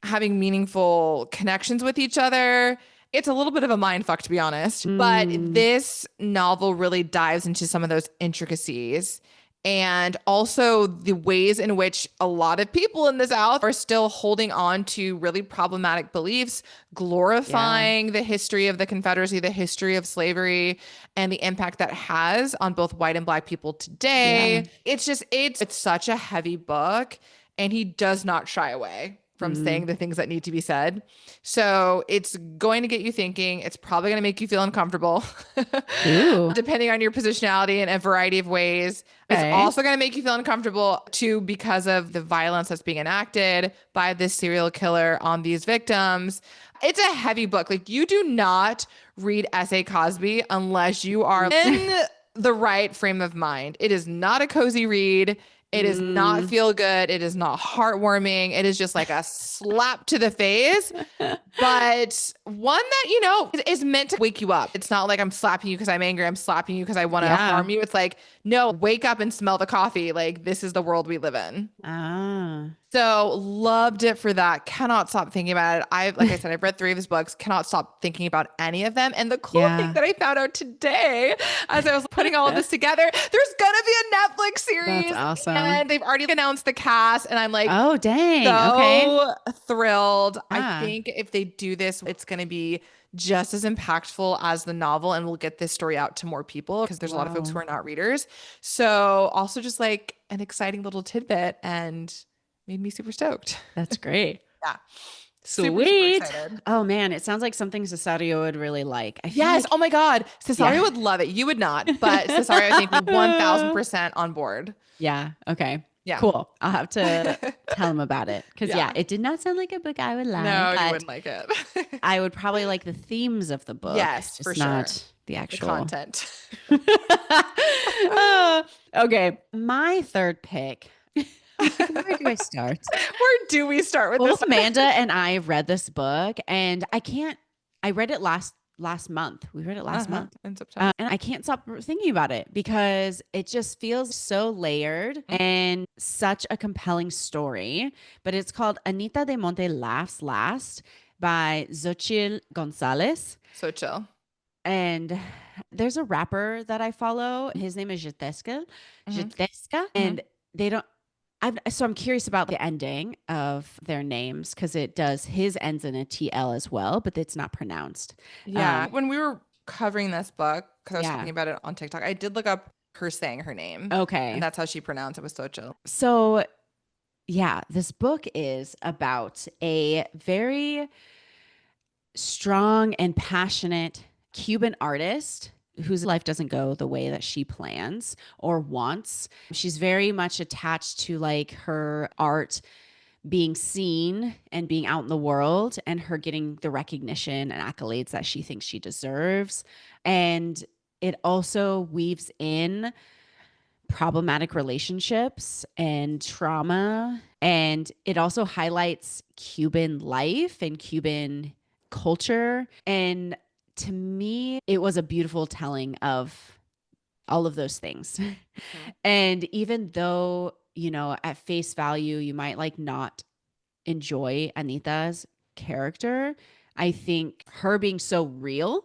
having meaningful connections with each other. It's a little bit of a mind fuck, to be honest. But this novel really dives into some of those intricacies. And also the ways in which a lot of people in the South are still holding on to really problematic beliefs, glorifying the history of the Confederacy, the history of slavery, and the impact that has on both white and black people today. It's just, it's such a heavy book, and he does not shy away from saying the things that need to be said. So it's going to get you thinking. It's probably going to make you feel uncomfortable, depending on your positionality in a variety of ways. Okay. It's also going to make you feel uncomfortable too because of the violence that's being enacted by this serial killer on these victims. It's a heavy book. Like, you do not read S.A. Cosby unless you are in the right frame of mind. It is not a cozy read. It is not feel good. It is not heartwarming. It is just like a slap to the face, but one that, you know, is meant to wake you up. It's not like I'm slapping you because I'm angry. I'm slapping you because I want to harm you. It's like, no, wake up and smell the coffee. Like, this is the world we live in. So loved it for that. Cannot stop thinking about it. Like I said, I've read 3 of his books. Cannot stop thinking about any of them. And the cool thing that I found out today, as I was putting all of this together, there's gonna be a Netflix series. That's awesome. And they've already announced the cast, and I'm like, oh dang, so thrilled. I think if they do this, it's gonna be just as impactful as the novel, and we'll get this story out to more people because there's a lot of folks who are not readers. So also just like an exciting little tidbit, and made me super stoked. That's great. Yeah. Sweet. Super oh man, it sounds like something Cesario would really like. Yes. Like, oh my God. Cesario would love it. You would not, but Cesario, I think, 1000% on board. Yeah. Okay. Yeah. Cool. I'll have to tell him about it. Because it did not sound like a book I would like. No, you wouldn't like it. I would probably like the themes of the book. Yes, for sure. Not the actual content. Okay. My third pick. Where do I start? Where do we start with this? Amanda and I read this book, and I read it last month. We read it last month in September. And I can't stop thinking about it because it just feels so layered and such a compelling story. But it's called Anita de Monte Laughs Last by Xochtil Gonzalez. Xochtil. And there's a rapper that I follow. His name is Xochtil. And they don't. So I'm curious about the ending of their names because his ends in a TL as well, but it's not pronounced. Yeah. When we were covering this book, because I was talking about it on TikTok, I did look up her saying her name. Okay. And that's how she pronounced it, was Xochtil. So yeah, this book is about a very strong and passionate Cuban artist whose life doesn't go the way that she plans or wants. She's very much attached to like her art being seen and being out in the world and her getting the recognition and accolades that she thinks she deserves. And it also weaves in problematic relationships and trauma. And it also highlights Cuban life and Cuban culture. And to me, it was a beautiful telling of all of those things. And even though, you know, at face value, you might like not enjoy Anita's character, I think her being so real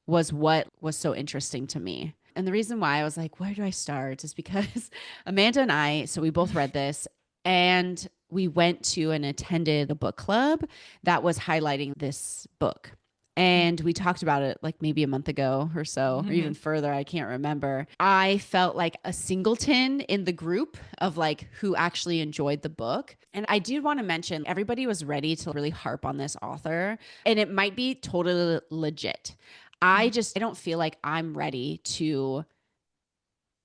was what was so interesting to me. And the reason why I was like, where do I start is because Amanda and I, so we both read this and we went to and attended a book club that was highlighting this book. And we talked about it like maybe a month ago or so, or even further. I can't remember. I felt like a singleton in the group of like who actually enjoyed the book. And I do want to mention everybody was ready to really harp on this author, and it might be totally legit. I don't feel like I'm ready to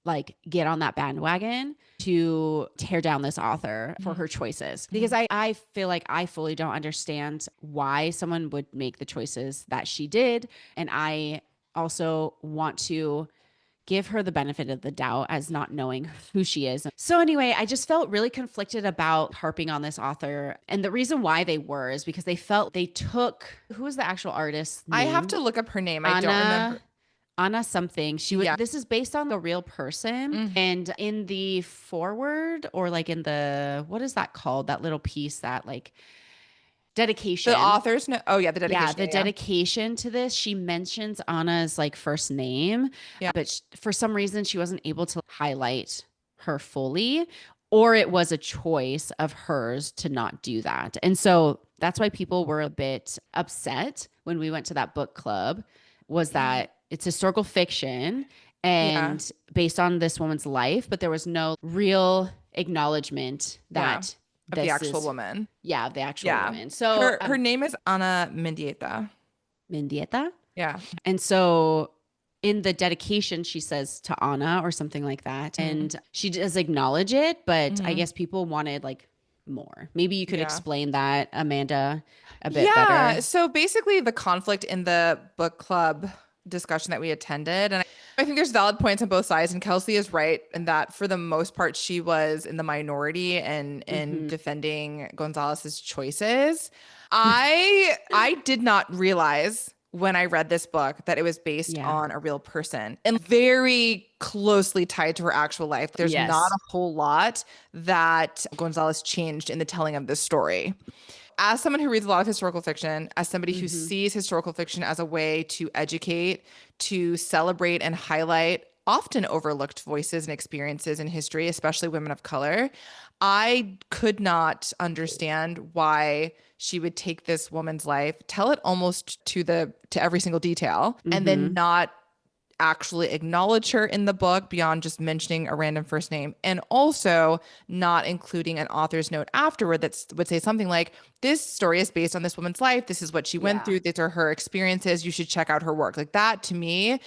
like get on that bandwagon to tear down this author for her choices, because I feel like I fully don't understand why someone would make the choices that she did. And I also want to give her the benefit of the doubt as not knowing who she is. So anyway, I just felt really conflicted about harping on this author. And the reason why they were is because they felt they took, who was the actual artist name? I have to look up her name. I don't remember. Anna something. She was, this is based on a real person. And in the foreword, or like in the, what is that called? That little piece, that like dedication. The author's no. Oh yeah, the dedication. Yeah, the dedication to this. She mentions Anna's like first name, but for some reason she wasn't able to highlight her fully, or it was a choice of hers to not do that. And so that's why people were a bit upset when we went to that book club, was that it's historical fiction and based on this woman's life, but there was no real acknowledgement that of the actual woman. Yeah, of the actual woman. So her name is Ana Mendieta. Mendieta? Yeah. And so in the dedication, she says to Ana or something like that. Mm-hmm. And she does acknowledge it, but I guess people wanted like more. Maybe you could explain that, Amanda, a bit better. Yeah. So basically the conflict in the book club discussion that we attended, and I think there's valid points on both sides, and Kelsey is right in that for the most part she was in the minority and in defending Gonzalez's choices. I did not realize when I read this book that it was based on a real person and very closely tied to her actual life. There's not a whole lot that Gonzalez changed in the telling of this story. As someone who reads a lot of historical fiction, as somebody who sees historical fiction as a way to educate, to celebrate and highlight often overlooked voices and experiences in history, especially women of color, I could not understand why she would take this woman's life, tell it almost to every single detail, and then not actually acknowledge her in the book beyond just mentioning a random first name, and also not including an author's note afterward that would say something like, this story is based on this woman's life. This is what she went through. These are her experiences. You should check out her work. Like that to me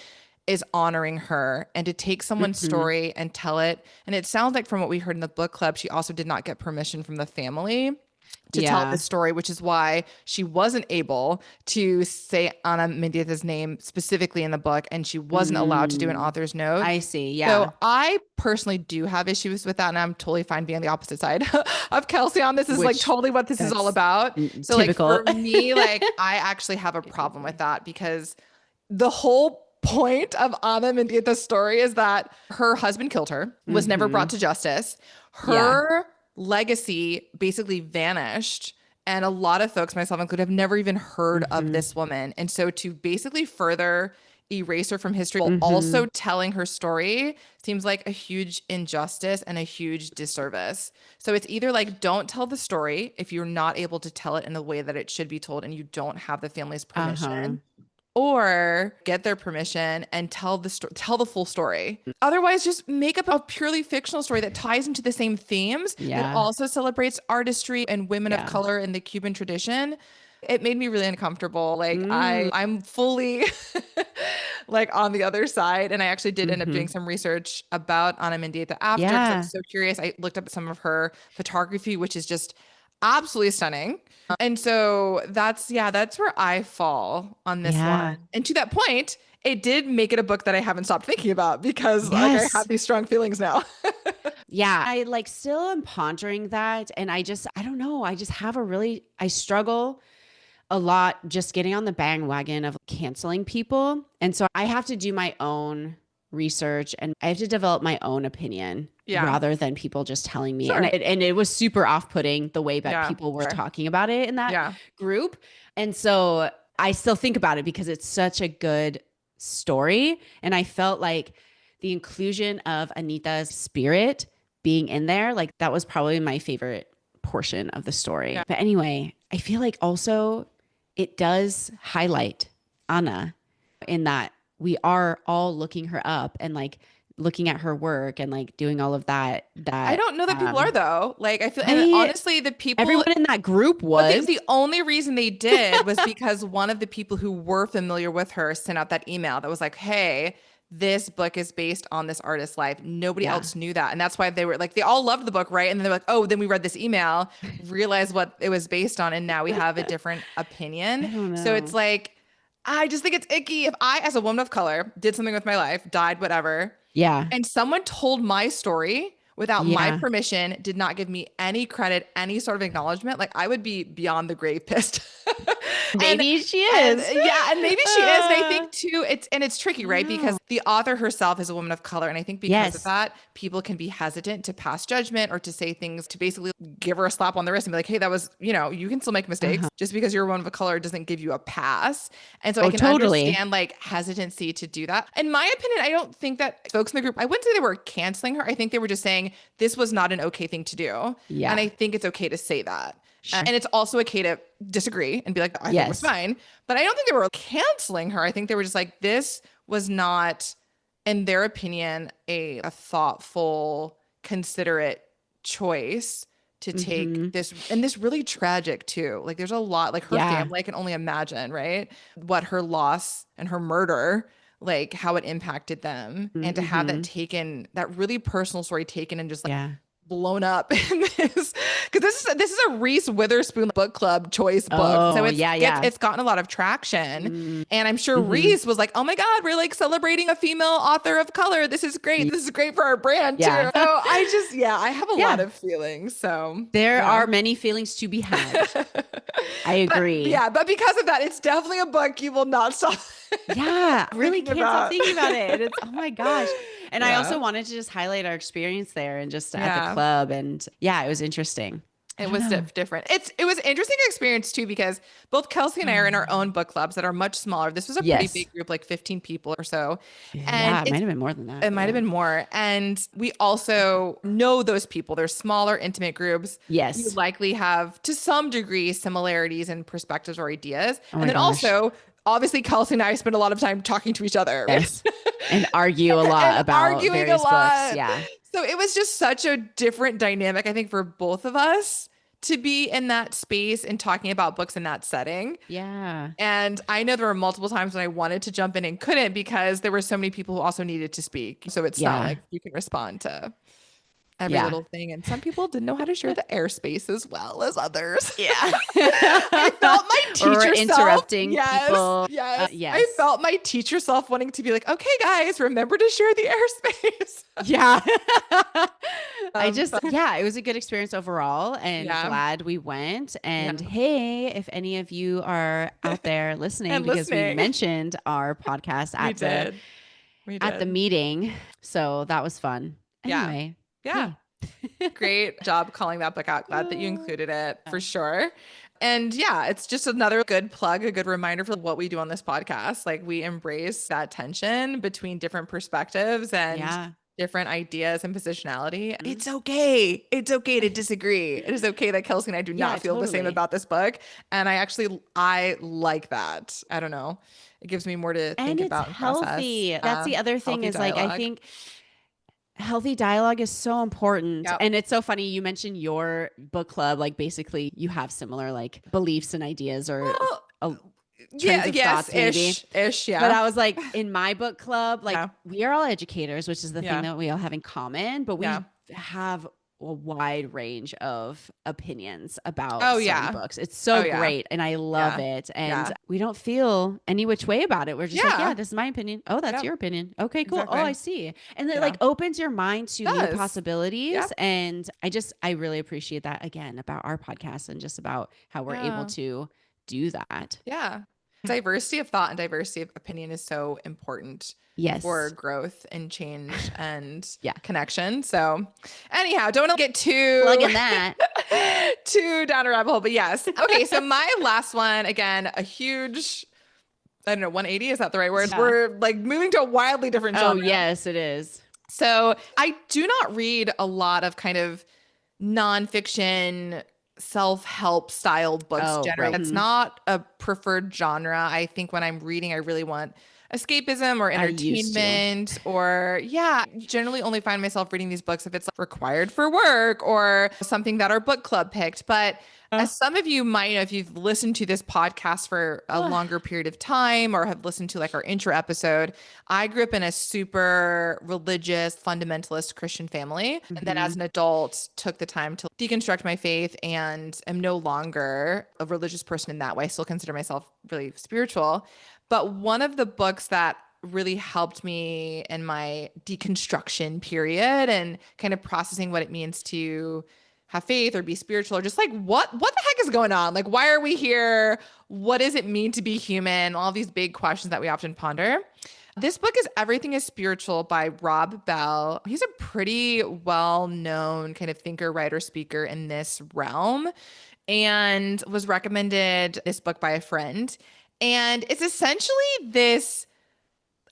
is honoring her, and to take someone's story and tell it. And it sounds like from what we heard in the book club, she also did not get permission from the family to tell this story, which is why she wasn't able to say Ana Mendieta's name specifically in the book, and she wasn't allowed to do an author's note. I see. Yeah. So I personally do have issues with that, and I'm totally fine being on the opposite side of Kelsey on this. Is like totally what this is all about. So typical. Like for me, like I actually have a problem with that, because the whole point of Ana Mendieta's story is that her husband killed her, was never brought to justice. Her legacy basically vanished, and a lot of folks, myself included, have never even heard of this woman. And so to basically further erase her from history while also telling her story seems like a huge injustice and a huge disservice. So it's either like, don't tell the story if you're not able to tell it in the way that it should be told and you don't have the family's permission, or get their permission and tell the full story. Otherwise, just make up a purely fictional story that ties into the same themes, that also celebrates artistry and women of color in the Cuban tradition. It made me really uncomfortable. Like I'm fully like on the other side. And I actually did end up doing some research about Ana Mendieta after, because I was so curious. I looked up some of her photography, which is just absolutely stunning. And so that's where I fall on this one. And to that point, it did make it a book that I haven't stopped thinking about, because like I have these strong feelings now. I like still am pondering that. And I don't know. I struggle a lot just getting on the bandwagon of canceling people. And so I have to do my own research, and I have to develop my own opinion rather than people just telling me. And it was super off-putting the way that people were talking about it in that group. And so I still think about it because it's such a good story. And I felt like the inclusion of Anita's spirit being in there, like that was probably my favorite portion of the story. But anyway, I feel like also it does highlight Ana in that we are all looking her up and like looking at her work and like doing all of that. I don't know that people are though. Like I feel, and honestly, the people, everyone in that group was. The only reason they did was because one of the people who were familiar with her sent out that email that was like, hey, this book is based on this artist's life. Nobody else knew that. And that's why they were like, they all loved the book, right? And then they're like, oh, then we read this email, realized what it was based on, and now we have a different opinion. So it's like, I just think it's icky. If I, as a woman of color, did something with my life, died, whatever, and someone told my story without my permission, did not give me any credit, any sort of acknowledgement, like I would be beyond the grave pissed. Maybe she is. And maybe she is. And I think too, it's tricky, right? Because the author herself is a woman of color. And I think because of that, people can be hesitant to pass judgment or to say things, to basically give her a slap on the wrist and be like, hey, that was, you can still make mistakes. Just because you're a woman of color doesn't give you a pass. And so I can understand like hesitancy to do that. In my opinion, I don't think that folks in the group, I wouldn't say they were canceling her. I think they were just saying this was not an okay thing to do. And I think it's okay to say that. And it's also okay to disagree and be like, I think it was fine. But I don't think they were canceling her. I think they were just like, this was not, in their opinion, a thoughtful, considerate choice to take this, and this really tragic too. Like there's a lot, like her family, I can only imagine, right? What her loss and her murder, like how it impacted them, and to have that taken, that really personal story taken and just like blown up in this, because this is a Reese Witherspoon book club choice book, so it's gotten a lot of traction, and I'm sure Reese was like, oh my god, we're like celebrating a female author of color, this is great for our brand too. So I have a lot of feelings, so there are many feelings to be had. I agree. But because of that, it's definitely a book you will not stop really can't stop thinking about it. It's, oh my gosh. And I also wanted to just highlight our experience there and just at the club. And it was interesting. It was different. It was an interesting experience too, because both Kelsey and I are in our own book clubs that are much smaller. This was a pretty big group, like 15 people or so. And it might have been more than that. It might have been more. And we also know those people. They're smaller, intimate groups. Yes. You likely have, to some degree, similarities in perspectives or ideas. And then also, obviously, Kelsey and I spend a lot of time talking to each other. Yes. And argue a lot about various books. Yeah. So it was just such a different dynamic, I think, for both of us to be in that space and talking about books in that setting. Yeah. And I know there were multiple times when I wanted to jump in and couldn't, because there were so many people who also needed to speak. So it's not like you can respond to every little thing. And some people didn't know how to share the airspace as well as others. Yeah. I felt my teacher interrupting people. Yes. I felt my teacher self wanting to be like, okay, guys, remember to share the airspace. It was a good experience overall, and glad we went. And hey, if any of you are out there listening, because we mentioned our podcast at the meeting. So that was fun. Anyway. Yeah. Great job calling that book out. Glad that you included it for sure. And it's just another good plug, a good reminder for what we do on this podcast. Like, we embrace that tension between different perspectives and different ideas and positionality. It's okay. It's okay to disagree. It is okay that Kelsey and I do not feel the same about this book. And I like that. I don't know. It gives me more to think about. And it's healthy. That's the other thing is dialogue. Like, I think healthy dialogue is so important. And it's so funny. You mentioned your book club, like basically you have similar like beliefs and ideas or trains of thoughts, maybe. Ish. But I was like, in my book club, like we are all educators, which is the thing that we all have in common, but we have a wide range of opinions about certain books. It's so great. And I love it. And we don't feel any which way about it. We're just like, this is my opinion. Oh, that's your opinion. Okay, cool. Exactly. Oh, I see. And it like opens your mind to new possibilities. Yeah. And I really appreciate that, again, about our podcast and just about how we're able to do that. Yeah. Diversity of thought and diversity of opinion is so important for growth and change and connection. So anyhow, don't want to get too plugging that too down a rabbit hole, but yes. Okay. So my last one, again, a huge, I don't know, 180, is that the right word? Yeah. We're like moving to a wildly different genre. Oh yes, it is. So I do not read a lot of kind of nonfiction self-help styled books generally. It's not a preferred genre. I think when I'm reading, I really want escapism or entertainment, or generally only find myself reading these books if it's required for work or something that our book club picked. But as some of you might know, if you've listened to this podcast for a longer period of time or have listened to like our intro episode, I grew up in a super religious, fundamentalist Christian family. And then as an adult, took the time to deconstruct my faith and am no longer a religious person in that way. I still consider myself really spiritual. But one of the books that really helped me in my deconstruction period and kind of processing what it means to have faith or be spiritual, or just like, what the heck is going on? Like, why are we here? What does it mean to be human? All these big questions that we often ponder. This book is Everything is Spiritual by Rob Bell. He's a pretty well-known kind of thinker, writer, speaker in this realm, and was recommended this book by a friend. And it's essentially this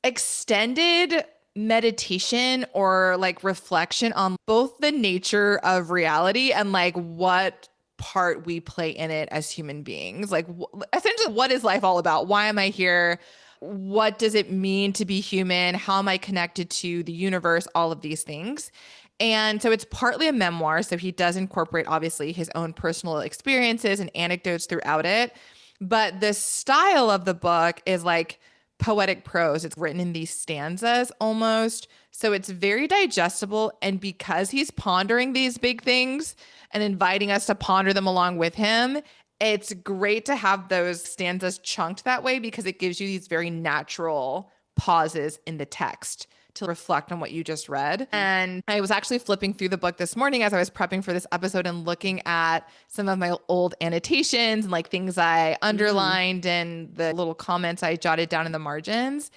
extended meditation or like reflection on both the nature of reality and like what part we play in it as human beings. Like essentially, what is life all about? Why am I here? What does it mean to be human? How am I connected to the universe? All of these things. And so it's partly a memoir. So he does incorporate, obviously, his own personal experiences and anecdotes throughout it. But the style of the book is like poetic prose. It's written in these stanzas almost. So it's very digestible. And because he's pondering these big things and inviting us to ponder them along with him, it's great to have those stanzas chunked that way because it gives you these very natural pauses in the text to reflect on what you just read. And I was actually flipping through the book this morning as I was prepping for this episode and looking at some of my old annotations and like things I underlined and the little comments I jotted down in the margins.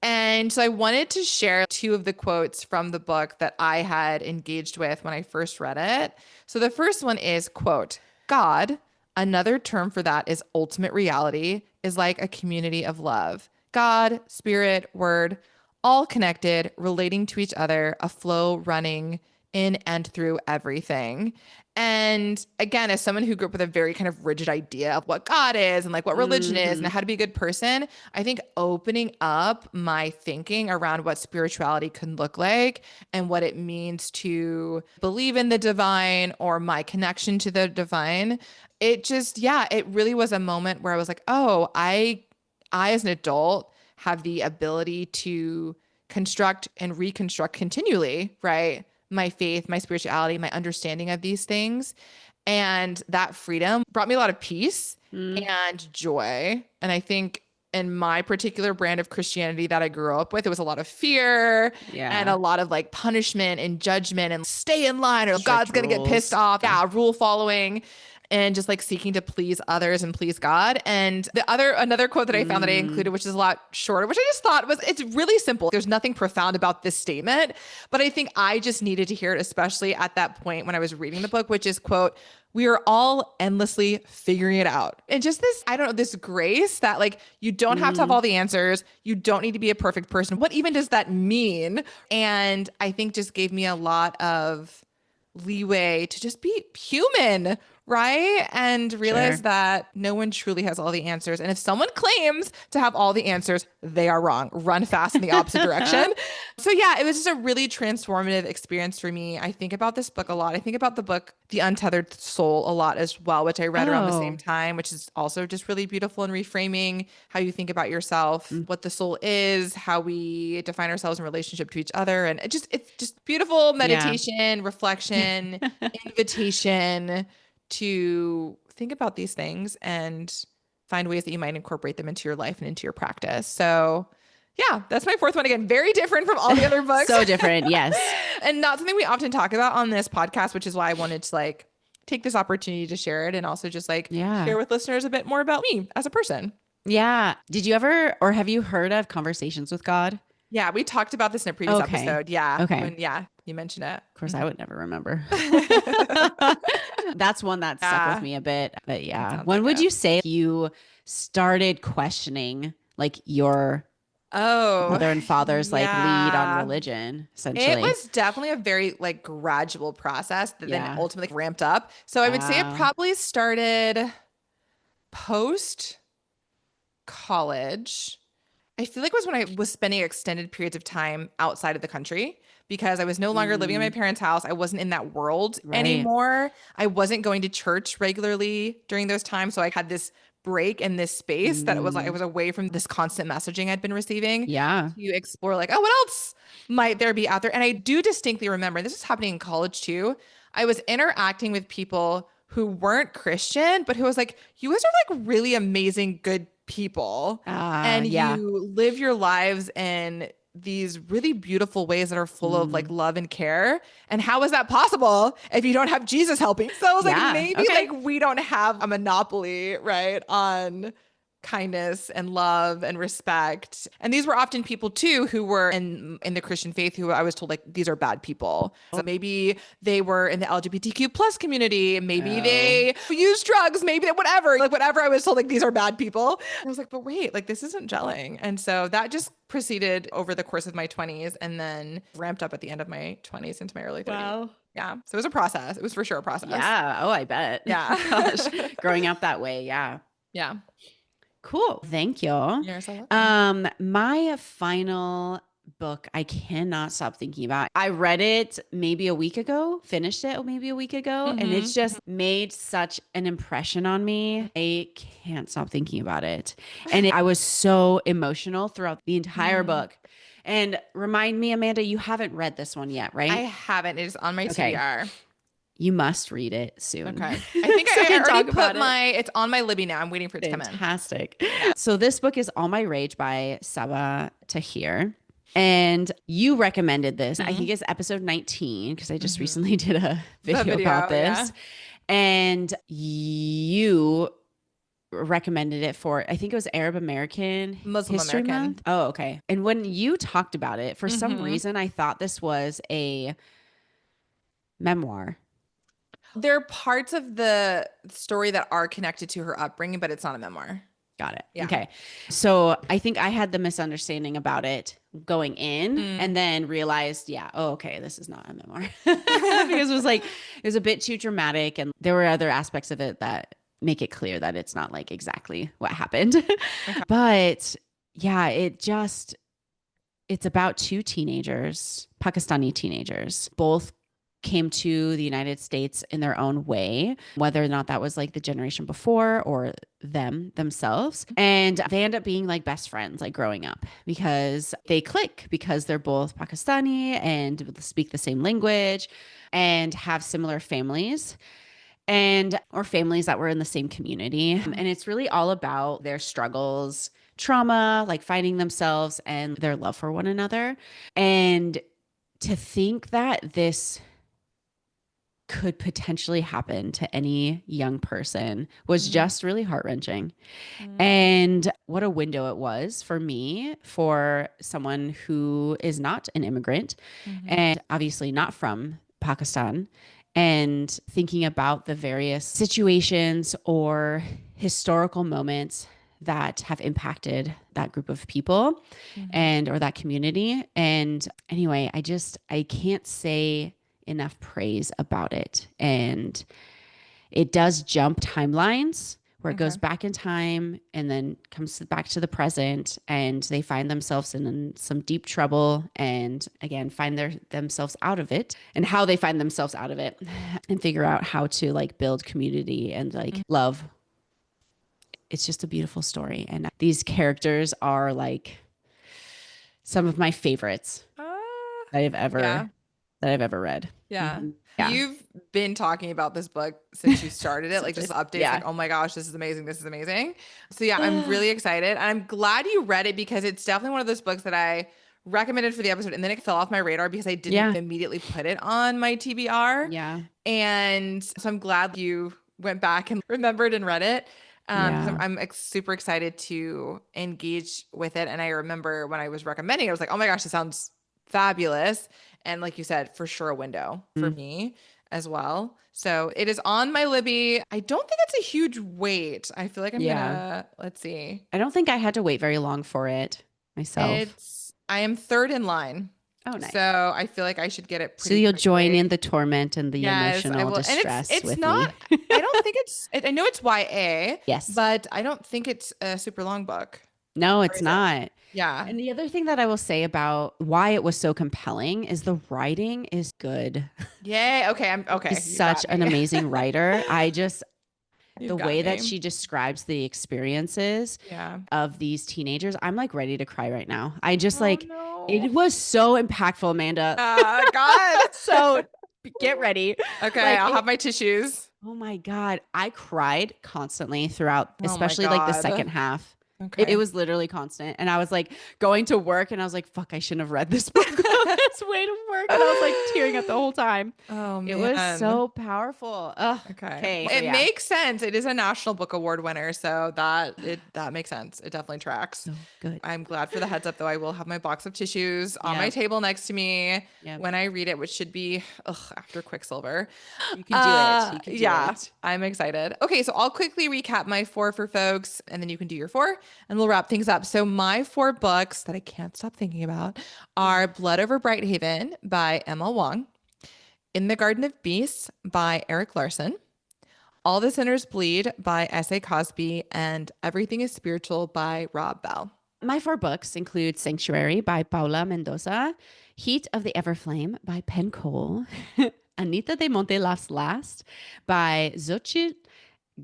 And so I wanted to share two of the quotes from the book that I had engaged with when I first read it. So the first one is, quote, God, another term for that is ultimate reality, is like a community of love. God, spirit, word, all connected, relating to each other, a flow running in and through everything. And again, as someone who grew up with a very kind of rigid idea of what God is and like what religion is and how to be a good person, I think opening up my thinking around what spirituality can look like and what it means to believe in the divine or my connection to the divine, it just, yeah, it really was a moment where I was like, oh, I as an adult have the ability to construct and reconstruct continually, right? My faith, my spirituality, my understanding of these things. And that freedom brought me a lot of peace and joy. And I think in my particular brand of Christianity that I grew up with, it was a lot of fear and a lot of like punishment and judgment and stay in line or strict God's going to get pissed off. Yeah, rule following. And just like seeking to please others and please God. And another quote that I found that I included, which is a lot shorter, which I just thought it's really simple. There's nothing profound about this statement, but I think I just needed to hear it, especially at that point when I was reading the book, which is, quote, we are all endlessly figuring it out. And just this, I don't know, this grace that like, you don't have to have all the answers. You don't need to be a perfect person. What even does that mean? And I think just gave me a lot of leeway to just be human, right? And realize that no one truly has all the answers. And if someone claims to have all the answers, they are wrong. Run fast in the opposite direction. So yeah, it was just a really transformative experience for me. I think about this book a lot. I think about the book, The Untethered Soul, a lot as well, which I read around the same time, which is also just really beautiful in reframing how you think about yourself, what the soul is, how we define ourselves in relationship to each other. And it's just beautiful meditation, reflection, invitation to think about these things and find ways that you might incorporate them into your life and into your practice. So yeah, that's my fourth one. Again, very different from all the other books. So different, yes. And not something we often talk about on this podcast, which is why I wanted to like take this opportunity to share it and also just like share with listeners a bit more about me as a person. Yeah. Did you ever, or have you heard of Conversations with God? Yeah, we talked about this in a previous episode. Yeah. Okay. You mentioned it. Of course, I would never remember. That's one that stuck with me a bit. But yeah. When would you say you started questioning like your mother and father's like lead on religion, essentially? It was definitely a very like gradual process that then ultimately ramped up. So I would say it probably started post college. I feel like it was when I was spending extended periods of time outside of the country because I was no longer living in my parents' house. I wasn't in that world anymore. I wasn't going to church regularly during those times. So I had this break in this space that it was like I was away from this constant messaging I'd been receiving. Yeah. To explore like, oh, what else might there be out there? And I do distinctly remember, this is happening in college too. I was interacting with people who weren't Christian, but who was like, you guys are like really amazing, good people. And you live your lives in these really beautiful ways that are full of like love and care. And how is that possible if you don't have Jesus helping? So I was like, maybe like we don't have a monopoly, right, on kindness and love and respect. And these were often people too who were in the Christian faith who I was told like these are bad people. So maybe they were in the LGBTQ plus community, maybe they use drugs, maybe whatever I was told like these are bad people. And I was like, but wait, like this isn't gelling. And so that just proceeded over the course of my 20s and then ramped up at the end of my 20s into my early 30s. Wow. Yeah. So it was a process. It was for sure a process. Yeah. Oh, I bet. Yeah. Gosh, growing up that way. Yeah. Yeah. Cool. Thank you. You're so welcome. My final book I cannot stop thinking about. I read it maybe a week ago, finished it maybe a week ago, and it's just made such an impression on me. I can't stop thinking about it. And I was so emotional throughout the entire book. And remind me, Amanda, you haven't read this one yet, right? I haven't. It is on my TBR. You must read it soon. Okay. I think so I already put it's on my Libby now. I'm waiting for it to come in. Fantastic. So this book is All My Rage by Sabaa Tahir. And you recommended this. I think it's episode 19 because I just recently did a video about this. Yeah. And you recommended it for, I think it was Arab American Muslim History American Month. Oh, okay. And when you talked about it, for some reason, I thought this was a memoir. There are parts of the story that are connected to her upbringing, but it's not a memoir. Got it. Yeah. Okay. So I think I had the misunderstanding about it going in and then realized, okay, this is not a memoir. Because it was a bit too dramatic and there were other aspects of it that make it clear that it's not like exactly what happened. Okay. But yeah, it's about two teenagers, Pakistani teenagers, both came to the United States in their own way, whether or not that was like the generation before or themselves. And they end up being like best friends, like growing up because they click because they're both Pakistani and speak the same language and have similar families or families that were in the same community. And it's really all about their struggles, trauma, like finding themselves and their love for one another. And to think that this could potentially happen to any young person was just really heart-wrenching. And what a window it was for me, for someone who is not an immigrant and obviously not from Pakistan, and thinking about the various situations or historical moments that have impacted that group of people or that community. And anyway, I can't say enough praise about it. And it does jump timelines where it goes back in time and then comes back to the present, and they find themselves in some deep trouble and again find themselves out of it, and how they find themselves out of it and figure out how to like build community and like love. It's just a beautiful story, and these characters are like some of my favorites that I've ever read. Yeah. Yeah. You've been talking about this book since you started it, like just updates, like, oh my gosh, this is amazing. This is amazing. So yeah, I'm really excited. And I'm glad you read it because it's definitely one of those books that I recommended for the episode and then it fell off my radar because I didn't immediately put it on my TBR. Yeah. And so I'm glad you went back and remembered and read it. I'm super excited to engage with it. And I remember when I was recommending it, I was like, oh my gosh, this sounds fabulous. And like you said, for sure a window for me as well. So it is on my Libby. I don't think it's a huge wait. I feel like I'm gonna, let's see. I don't think I had to wait very long for it myself. I am third in line. Oh, nice. So I feel like I should get it pretty So you'll quickly. Join in the torment and the emotional distress it's with not, me. I don't think I know it's YA. Yes. But I don't think it's a super long book. No, it's not. Yeah. And the other thing that I will say about why it was so compelling is the writing is good. Yay. Okay. He's such an amazing writer. The way that she describes the experiences of these teenagers, I'm like ready to cry right now. It was so impactful, Amanda. God. So get ready. Okay. I'll have my tissues. Oh my God. I cried constantly throughout, especially like the second half. Okay. It was literally constant. And I was like going to work and I was like, fuck, I shouldn't have read this book on this way to work. And I was like tearing up the whole time. Oh, man. It was so powerful. Ugh. Okay. It makes sense. It is a National Book Award winner. So that makes sense. It definitely tracks. So good. I'm glad for the heads up though. I will have my box of tissues on my table next to me when I read it, which should be after Quicksilver. You can do it. You can do it. I'm excited. Okay. So I'll quickly recap my 4 for folks and then you can do your 4. And we'll wrap things up. So my 4 books that I can't stop thinking about are Blood Over Brighthaven by M.L. Wang, In the Garden of Beasts by Erik Larson, All the Sinners Bleed by S.A. Cosby, and Everything is Spiritual by Rob Bell. My 4 books include Sanctuary by Paola Mendoza, Heat of the Everflame by Penn, Anita de Monte Last by Xochtil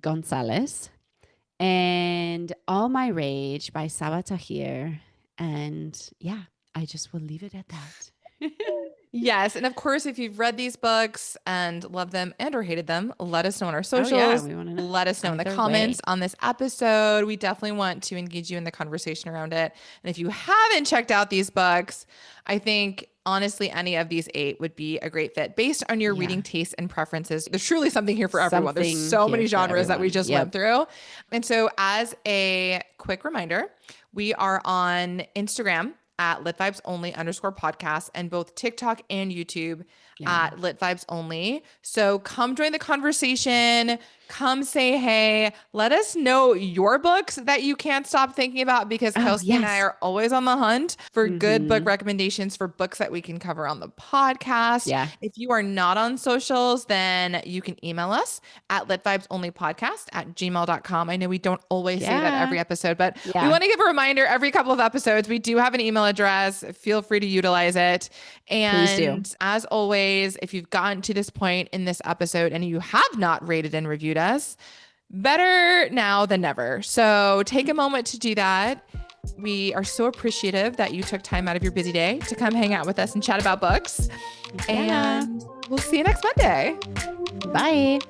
Gonzalez, and All My Rage by Sabaa Tahir. And yeah, I just will leave it at that. Yes. And of course, if you've read these books and loved them and or hated them, let us know on our socials. Oh, yeah, we want to know. Let us know in the comments on this episode. We definitely want to engage you in the conversation around it. And if you haven't checked out these books, I think honestly, any of these 8 would be a great fit based on your reading tastes and preferences. There's truly something here for everyone. There's so many genres that we just went through. And so as a quick reminder, we are on Instagram at litvibesonly_podcast and both TikTok and YouTube at litvibesonly. So come join the conversation. Come say hey. Let us know your books that you can't stop thinking about, because Kelsey and I are always on the hunt for good book recommendations for books that we can cover on the podcast. Yeah. If you are not on socials, then you can email us at litvibesonlypodcast@gmail.com. I know we don't always say that every episode, but we want to give a reminder every couple of episodes. We do have an email address. Feel free to utilize it. And please do. As always, if you've gotten to this point in this episode and you have not rated and reviewed us, better now than never. So take a moment to do that. We are so appreciative that you took time out of your busy day to come hang out with us and chat about books. And we'll see you next Monday. Bye.